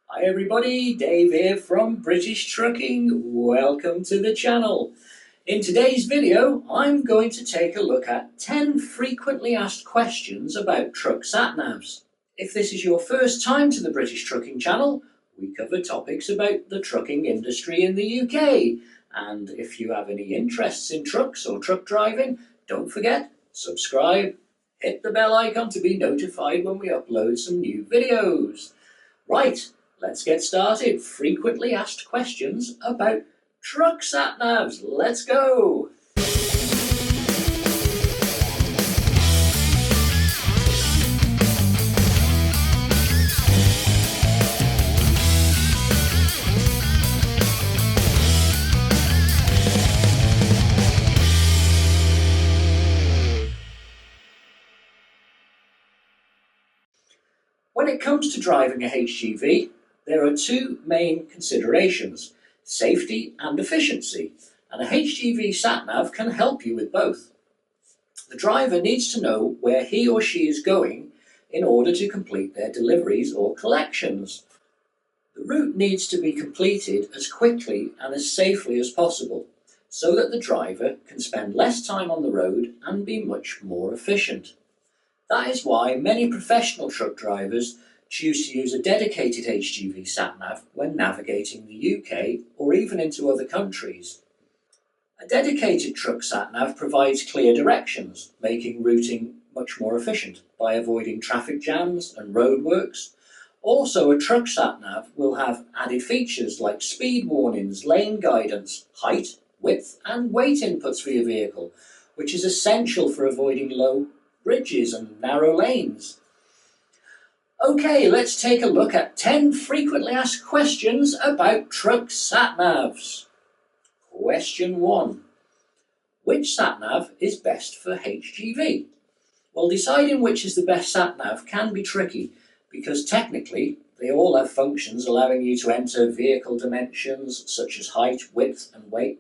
Hi everybody, Dave here from British Trucking. Welcome to the channel. In today's video, I'm going to take a look at 10 frequently asked questions about truck sat navs. If this is your first time to the British Trucking channel, we cover topics about the trucking industry in the UK. And if you have any interests in trucks or truck driving, don't forget, subscribe, hit the bell icon to be notified when we upload some new videos. Right. Let's get started. Frequently asked questions about truck sat navs. Let's go. When it comes to driving a HGV, there are two main considerations, safety and efficiency, and a HGV Sat Nav can help you with both. The driver needs to know where he or she is going in order to complete their deliveries or collections. The route needs to be completed as quickly and as safely as possible so that the driver can spend less time on the road and be much more efficient. That is why many professional truck drivers choose to use a dedicated HGV Sat Nav when navigating the UK or even into other countries. A dedicated truck Sat Nav provides clear directions, making routing much more efficient by avoiding traffic jams and roadworks. Also, a truck Sat Nav will have added features like speed warnings, lane guidance, height, width and weight inputs for your vehicle, which is essential for avoiding low bridges and narrow lanes. Okay, let's take a look at 10 frequently asked questions about truck sat navs. Question 1. Which sat nav is best for HGV? Well, deciding which is the best sat nav can be tricky because technically they all have functions allowing you to enter vehicle dimensions such as height, width and weight,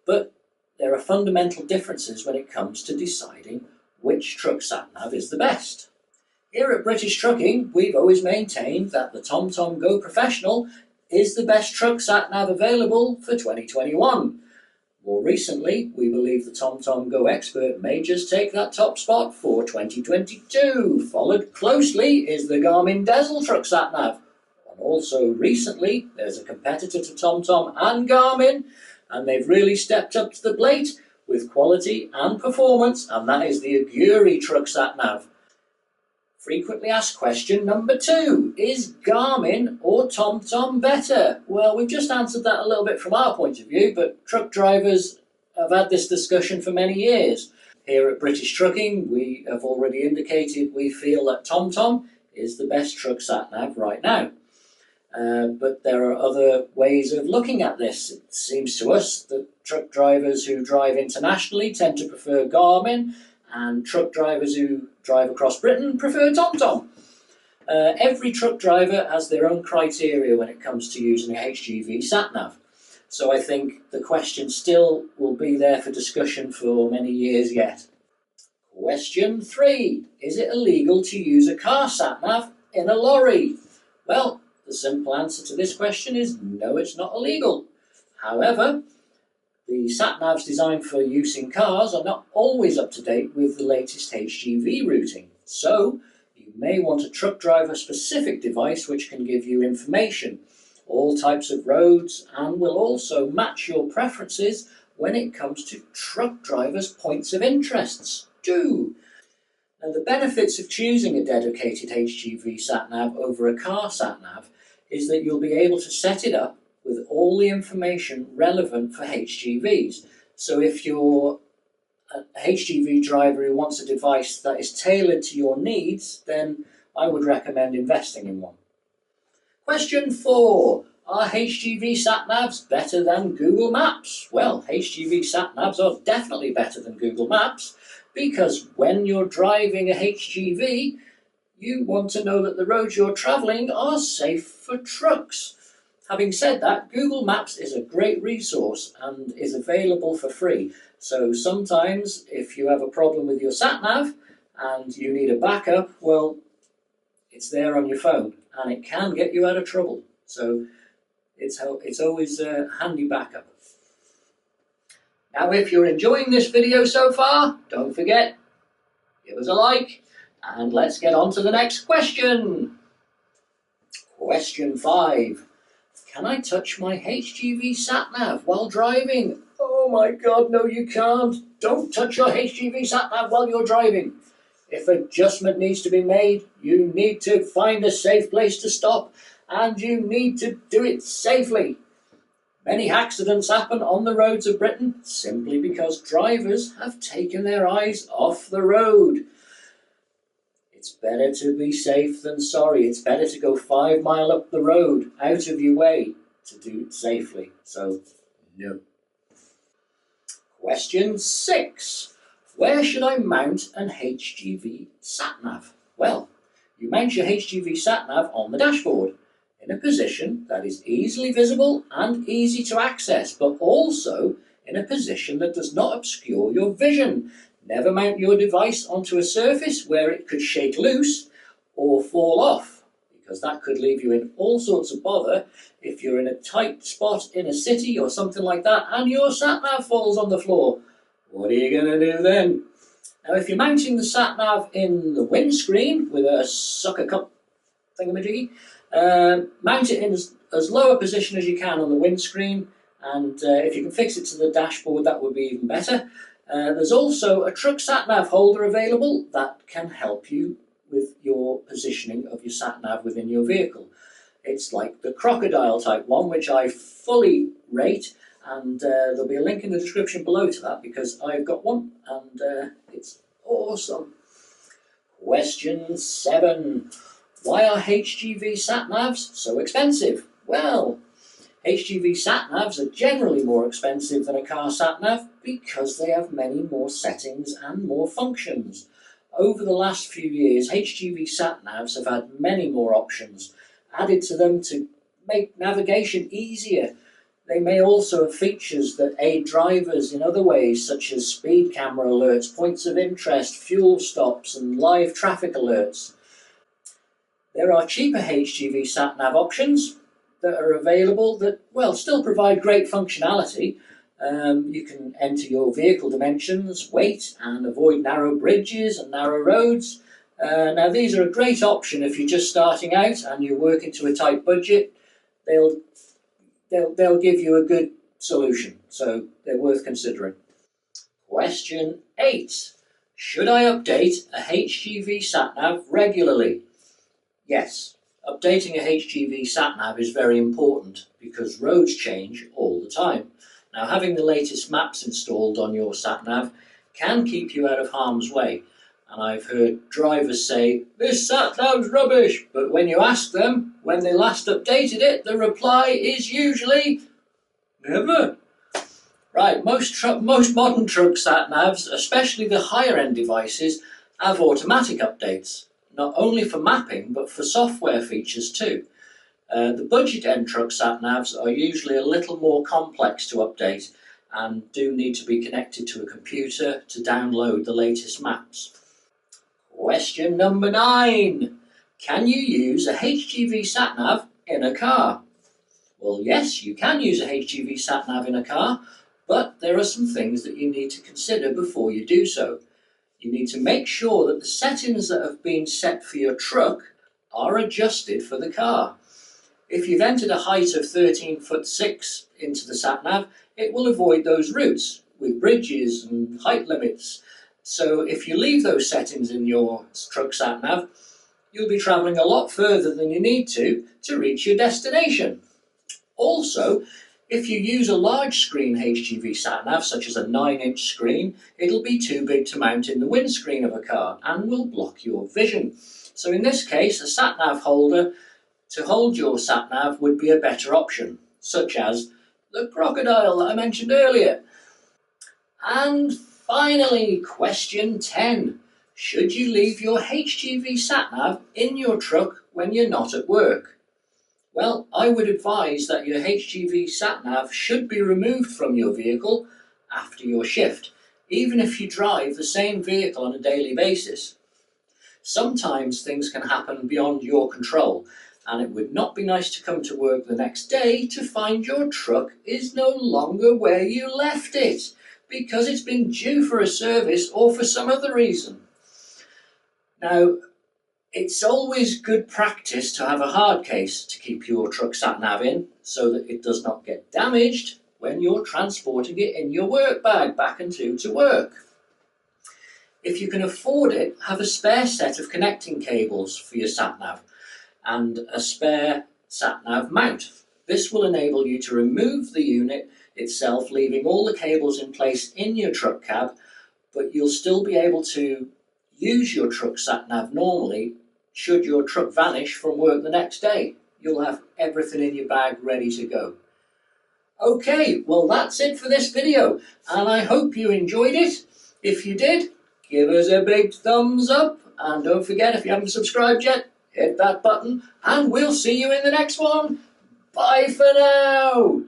but there are fundamental differences when it comes to deciding which truck sat nav is the best. Here at British Trucking, we've always maintained that the TomTom Go Professional is the best truck sat nav available for 2021. More recently, we believe the TomTom Go Expert may just take that top spot for 2022. Followed closely is the Garmin Diesel truck sat nav. And also recently, there's a competitor to TomTom and Garmin, and they've really stepped up to the plate with quality and performance, and that is the Lorry truck sat nav. Frequently asked question number 2, is Garmin or TomTom better? Well, we've just answered that a little bit from our point of view, but truck drivers have had this discussion for many years. Here at British Trucking, we have already indicated we feel that TomTom is the best truck sat nav right now. But there are other ways of looking at this. It seems to us that truck drivers who drive internationally tend to prefer Garmin, and truck drivers who drive across Britain prefer TomTom. Every truck driver has their own criteria when it comes to using a HGV Sat Nav. So I think the question still will be there for discussion for many years yet. Question 3. Is it illegal to use a car sat nav in a lorry? Well, the simple answer to this question is no, it's not illegal. However, the sat navs designed for use in cars are not always up to date with the latest HGV routing. So, you may want a truck driver specific device which can give you information, all types of roads, and will also match your preferences when it comes to truck drivers' points of interests too. Now, the benefits of choosing a dedicated HGV sat nav over a car sat nav is that you'll be able to set it up with all the information relevant for HGVs. So if you're a HGV driver who wants a device that is tailored to your needs, then I would recommend investing in one. Question 4. Are HGV Sat Navs better than Google Maps? Well, HGV Sat Navs are definitely better than Google Maps because when you're driving a HGV, you want to know that the roads you're travelling are safe for trucks. Having said that, Google Maps is a great resource and is available for free. So sometimes if you have a problem with your sat nav and you need a backup, well, it's there on your phone and it can get you out of trouble. So it's always a handy backup. Now, if you're enjoying this video so far, don't forget, give us a like, and let's get on to the next question. Question 5. Can I touch my HGV Sat Nav while driving? Oh my God, no you can't. Don't touch your HGV Sat Nav while you're driving. If adjustment needs to be made, you need to find a safe place to stop, and you need to do it safely. Many accidents happen on the roads of Britain simply because drivers have taken their eyes off the road. It's better to be safe than sorry. It's better to go 5 miles up the road, out of your way, to do it safely. So, no. Question 6. Where should I mount an HGV Sat Nav? Well, you mount your HGV Sat Nav on the dashboard in a position that is easily visible and easy to access, but also in a position that does not obscure your vision. Never mount your device onto a surface where it could shake loose or fall off, because that could leave you in all sorts of bother if you're in a tight spot in a city or something like that and your Sat Nav falls on the floor. What are you going to do then? Now, if you're mounting the Sat Nav in the windscreen with a sucker cup thingamajiggy, mount it in as low a position as you can on the windscreen, and if you can fix it to the dashboard, that would be even better. There's also a truck Sat Nav holder available that can help you with your positioning of your Sat Nav within your vehicle. It's like the crocodile type one, which I fully rate, and there'll be a link in the description below to that because I've got one and it's awesome. Question 7. Why are HGV Sat Navs so expensive? Well, HGV Sat Navs are generally more expensive than a car Sat Nav because they have many more settings and more functions. Over the last few years, HGV Sat Navs have had many more options added to them to make navigation easier. They may also have features that aid drivers in other ways, such as speed camera alerts, points of interest, fuel stops, and live traffic alerts. There are cheaper HGV Sat Nav options that are available that, well, still provide great functionality. You can enter your vehicle dimensions, weight, and avoid narrow bridges and narrow roads. Now, these are a great option if you're just starting out and you're working to a tight budget. They'll give you a good solution, so they're worth considering. Question 8. Should I update a HGV Sat Nav regularly? Yes, updating a HGV Sat Nav is very important because roads change all the time. Now, having the latest maps installed on your Sat Nav can keep you out of harm's way. And I've heard drivers say, "This Sat Nav's rubbish," but when you ask them when they last updated it, the reply is usually, "Never." Right, most modern truck Sat Navs, especially the higher end devices, have automatic updates. Not only for mapping, but for software features too. The budget end truck Sat Navs are usually a little more complex to update and do need to be connected to a computer to download the latest maps. Question number 9. Can you use a HGV Sat Nav in a car? Well, yes, you can use a HGV Sat Nav in a car, but there are some things that you need to consider before you do so. You need to make sure that the settings that have been set for your truck are adjusted for the car. If you've entered a height of 13'6" into the Sat Nav, it will avoid those routes with bridges and height limits. So if you leave those settings in your truck Sat Nav, you'll be travelling a lot further than you need to reach your destination. Also, if you use a large screen HGV Sat Nav, such as a 9-inch screen, it'll be too big to mount in the windscreen of a car and will block your vision. So in this case, a Sat Nav holder to hold your Sat Nav would be a better option, such as the crocodile that I mentioned earlier. And finally, question 10. Should you leave your HGV Sat Nav in your truck when you're not at work? Well, I would advise that your HGV Sat Nav should be removed from your vehicle after your shift, even if you drive the same vehicle on a daily basis. Sometimes things can happen beyond your control, and it would not be nice to come to work the next day to find your truck is no longer where you left it because it's been due for a service or for some other reason. Now, it's always good practice to have a hard case to keep your truck sat nav in so that it does not get damaged when you're transporting it in your work bag back and to work. If you can afford it, have a spare set of connecting cables for your sat nav and a spare sat nav mount. This will enable you to remove the unit itself, leaving all the cables in place in your truck cab, but you'll still be able to use your truck sat nav normally should your truck vanish from work the next day. You'll have everything in your bag ready to go. Okay, well that's it for this video, and I hope you enjoyed it. If you did, give us a big thumbs up, and don't forget, if you haven't subscribed yet, hit that button, and we'll see you in the next one. Bye for now.